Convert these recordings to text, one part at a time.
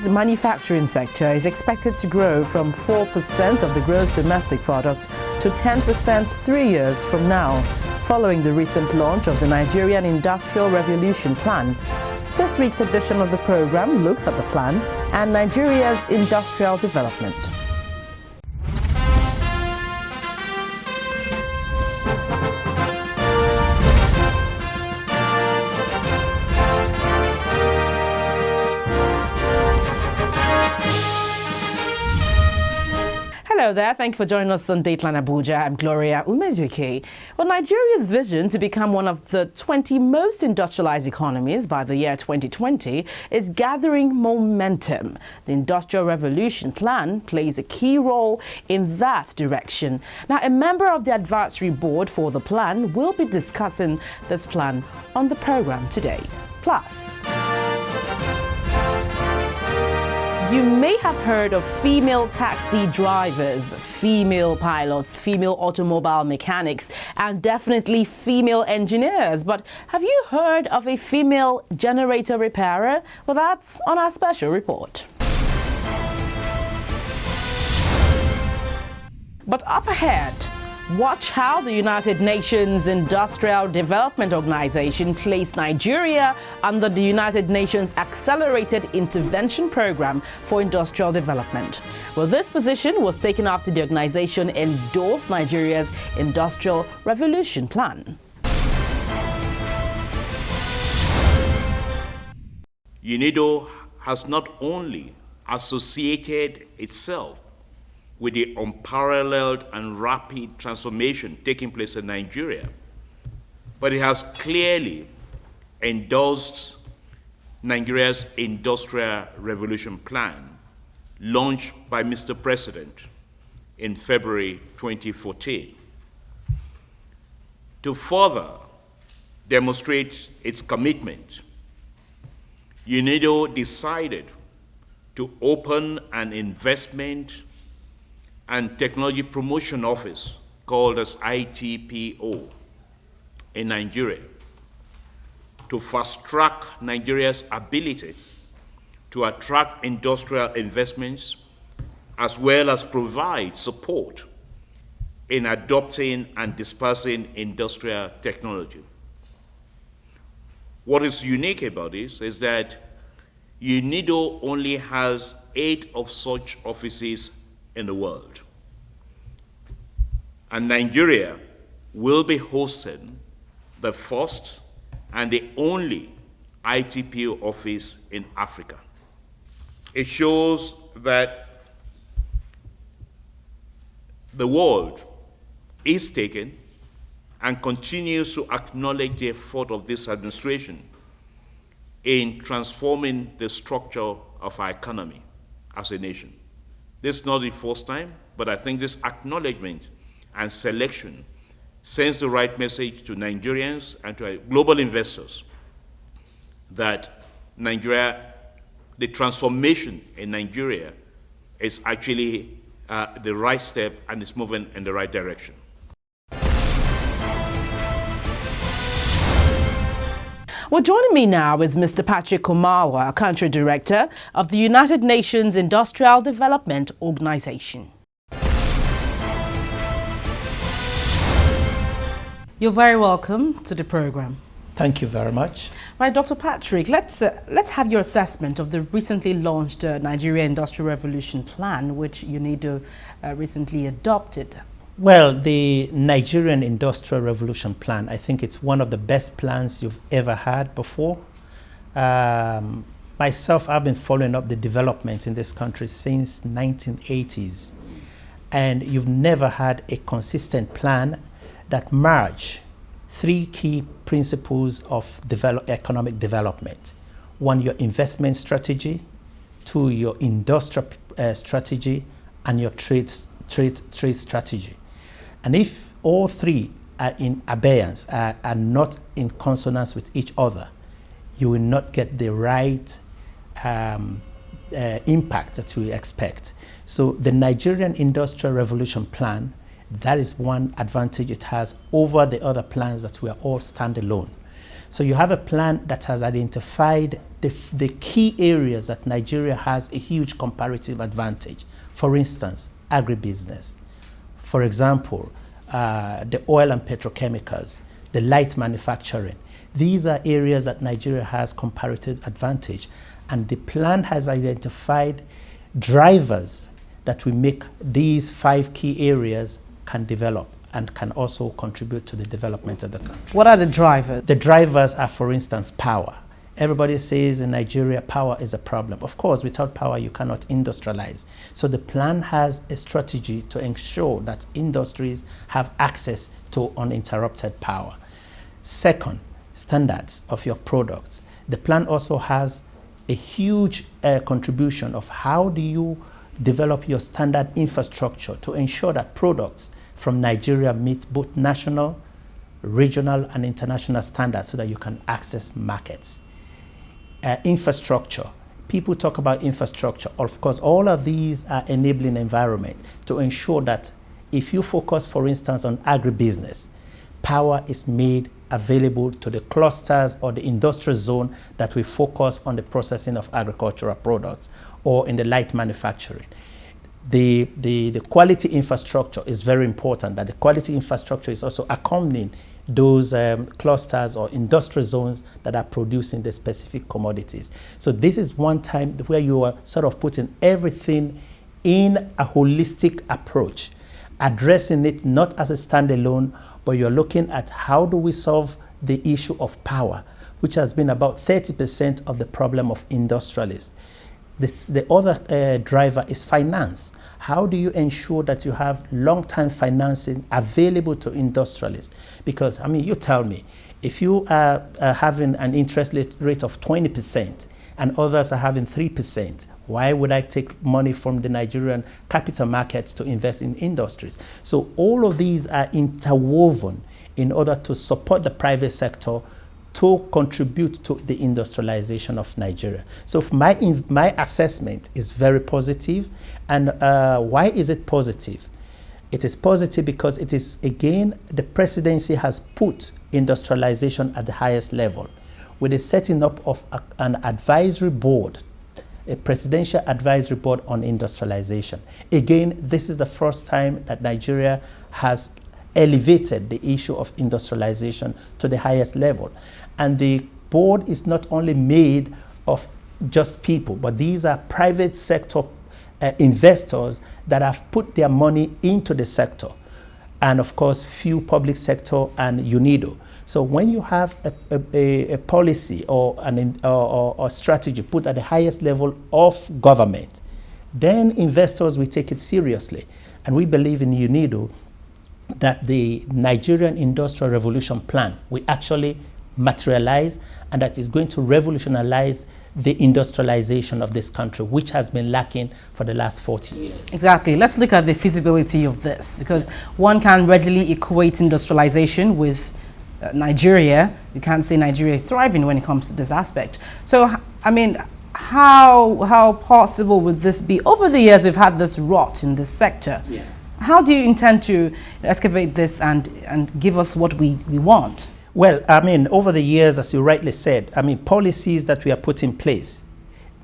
the manufacturing sector is expected to grow from 4% of the gross domestic product to 10% 3 years from now, following the recent launch of the Nigerian Industrial Revolution Plan. This week's edition of the program looks at the plan and Nigeria's industrial development. Hello there, thank you for joining us on Dateline Abuja. I'm Gloria Umezuike. Well, Nigeria's vision to become one of the 20 most industrialized economies by the year 2020 is gathering momentum. The Industrial Revolution Plan plays a key role in that direction. Now, a member of the advisory board for the plan will be discussing this plan on the program today. Plus, you may have heard of female taxi drivers, female pilots, female automobile mechanics, and definitely female engineers. But have you heard of a female generator repairer? Well, that's on our special report. But up ahead, watch how the United Nations Industrial Development Organization placed Nigeria under the United Nations Accelerated Intervention Program for Industrial Development. Well, this position was taken after the organization endorsed Nigeria's Industrial Revolution Plan. UNIDO has not only associated itself with the unparalleled and rapid transformation taking place in Nigeria, but it has clearly endorsed Nigeria's Industrial Revolution Plan, launched by Mr. President in February 2014. To further demonstrate its commitment, UNIDO decided to open an investment and Technology Promotion Office, called as ITPO, in Nigeria, to fast-track Nigeria's ability to attract industrial investments, as well as provide support in adopting and dispersing industrial technology. What is unique about this is that UNIDO only has 8 of such offices in the world. And Nigeria will be hosting the first and the only ITPO office in Africa. It shows that the world is taken and continues to acknowledge the effort of this administration in transforming the structure of our economy as a nation. This is not the first time, but I think this acknowledgement and selection sends the right message to Nigerians and to global investors that Nigeria, the transformation in Nigeria is actually the right step and is moving in the right direction. Well, joining me now is Mr. Patrick Omawa, Country Director of the United Nations Industrial Development Organization. You're very welcome to the program. Thank you very much. Right, Dr. Patrick, let's have your assessment of the recently launched Nigeria Industrial Revolution Plan, which UNIDO recently adopted. Well, the Nigerian Industrial Revolution Plan, I think it's one of the best plans you've ever had before. Myself, I've been following up the development in this country since 1980s, and you've never had a consistent plan that merge 3 key principles of economic development. 1, your investment strategy; 2, your industrial strategy; and your trade strategy. And if all 3 are in abeyance, are not in consonance with each other, you will not get the right impact that we expect. So the Nigerian Industrial Revolution Plan, that is one advantage it has over the other plans that we are all standalone. So you have a plan that has identified the key areas that Nigeria has a huge comparative advantage. For instance, agribusiness. For example, the oil and petrochemicals, the light manufacturing. These are areas that Nigeria has comparative advantage. And the plan has identified drivers that will make these 5 key areas can develop and can also contribute to the development of the country. What are the drivers? The drivers are, for instance, power. Everybody says in Nigeria, power is a problem. Of course, without power, you cannot industrialize. So the plan has a strategy to ensure that industries have access to uninterrupted power. Second, standards of your products. The plan also has a huge contribution of how do you develop your standard infrastructure to ensure that products from Nigeria meet both national, regional, and international standards so that you can access markets. Infrastructure. People talk about infrastructure. Of course, all of these are enabling environment to ensure that if you focus, for instance, on agribusiness, power is made available to the clusters or the industrial zone that we focus on the processing of agricultural products or in the light manufacturing. The quality infrastructure is very important, that the quality infrastructure is also accompanying those clusters or industrial zones that are producing the specific commodities. So this is one time where you are sort of putting everything in a holistic approach, addressing it not as a standalone, but you're looking at how do we solve the issue of power, which has been about 30% of the problem of industrialists. The other driver is finance. How do you ensure that you have long-term financing available to industrialists? Because, I mean, you tell me, if you are having an interest rate of 20% and others are having 3%, why would I take money from the Nigerian capital markets to invest in industries? So all of these are interwoven in order to support the private sector to contribute to the industrialization of Nigeria. So my assessment is very positive. And why is it positive? It is positive because it is, again, the presidency has put industrialization at the highest level with the setting up of an advisory board, a presidential advisory board on industrialization. Again, this is the first time that Nigeria has elevated the issue of industrialization to the highest level. And the board is not only made of just people, but these are private sector investors that have put their money into the sector. And of course, few public sector and UNIDO. So when you have a policy or a strategy put at the highest level of government, then investors will take it seriously. And we believe in UNIDO that the Nigerian Industrial Revolution Plan will actually materialize, and that is going to revolutionize the industrialization of this country, which has been lacking for the last 40 years. Exactly. Let's look at the feasibility of this, because one can readily equate industrialization with Nigeria. You can't say Nigeria is thriving when it comes to this aspect. So, I mean, how possible would this be? Over the years, we've had this rot in this sector. Yeah. How do you intend to excavate this and give us what we want? Well, I mean, over the years, as you rightly said, I mean, policies that we are put in place,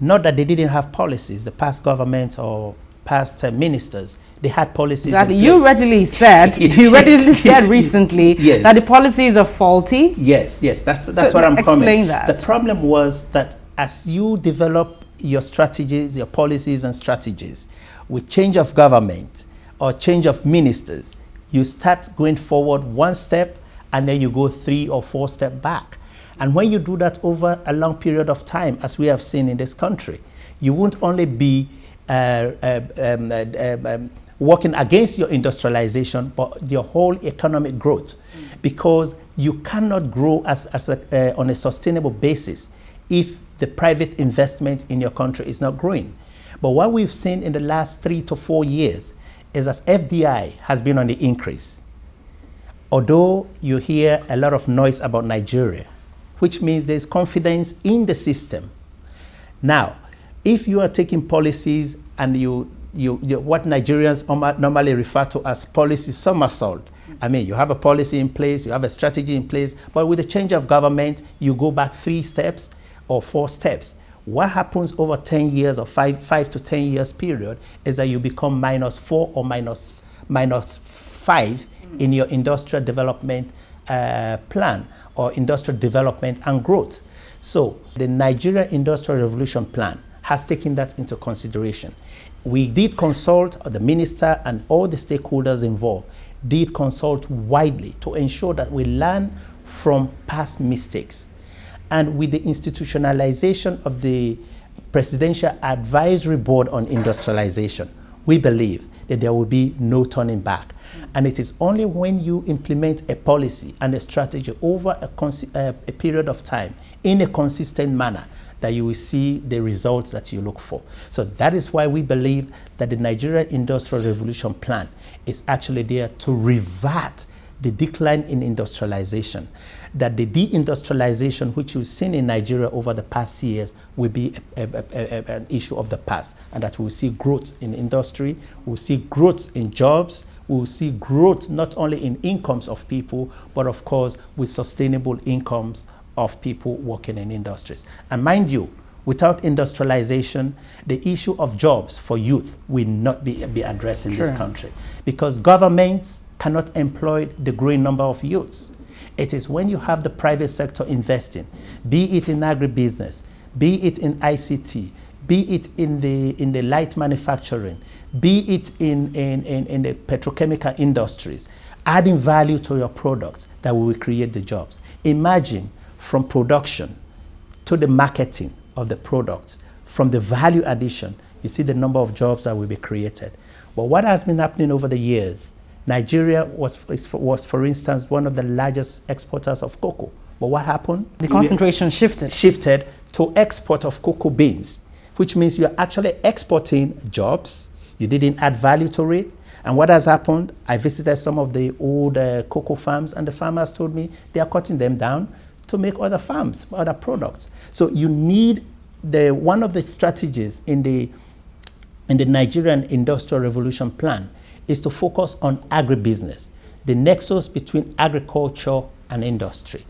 not that they didn't have policies, the past government or past ministers, they had policies. Exactly. You readily said, recently yes, that the policies are faulty. Yes, that's what I'm coming. Explain that. The problem was that as you develop your strategies, your policies and strategies, with change of government or change of ministers, you start going forward one step, and then you go 3 or 4 steps back. And when you do that over a long period of time, as we have seen in this country, you won't only be working against your industrialization, but your whole economic growth, because you cannot grow on a sustainable basis if the private investment in your country is not growing. But what we've seen in the last 3 to 4 years is that FDI has been on the increase. Although you hear a lot of noise about Nigeria, which means there's confidence in the system. Now, if you are taking policies and you what Nigerians normally refer to as policy somersault. I mean, you have a policy in place, you have a strategy in place, but with the change of government, you go back 3 steps or 4 steps. What happens over 10 years or 5 to 10 years period is that you become -4 or -5 in your industrial development plan or industrial development and growth. So the Nigerian Industrial Revolution Plan has taken that into consideration. We did consult, the minister and all the stakeholders involved did consult widely to ensure that we learn from past mistakes. And with the institutionalization of the Presidential Advisory Board on Industrialization, we believe that there will be no turning back. And it is only when you implement a policy and a strategy over a period of time in a consistent manner that you will see the results that you look for. So that is why we believe that the Nigerian Industrial Revolution Plan is actually there to revert the decline in industrialization, that the deindustrialization which we've seen in Nigeria over the past years will be an issue of the past, and that we'll see growth in industry, we'll see growth in jobs, we'll see growth not only in incomes of people, but of course with sustainable incomes of people working in industries. And mind you, without industrialization, the issue of jobs for youth will not be addressed in this country, because governments cannot employ the growing number of youths. It is when you have the private sector investing, be it in agribusiness, be it in ICT, be it in the light manufacturing, be it in the petrochemical industries, adding value to your products, that will create the jobs. Imagine from production to the marketing of the products, from the value addition, you see the number of jobs that will be created. But what has been happening over the years, Nigeria was, for instance, one of the largest exporters of cocoa. But what happened? The concentration shifted. Shifted to export of cocoa beans, which means you're actually exporting jobs. You didn't add value to it. And what has happened? I visited some of the old cocoa farms, and the farmers told me they are cutting them down to make other farms, other products. So you need one of the strategies in the Nigerian Industrial Revolution Plan is to focus on agribusiness, the nexus between agriculture and industry.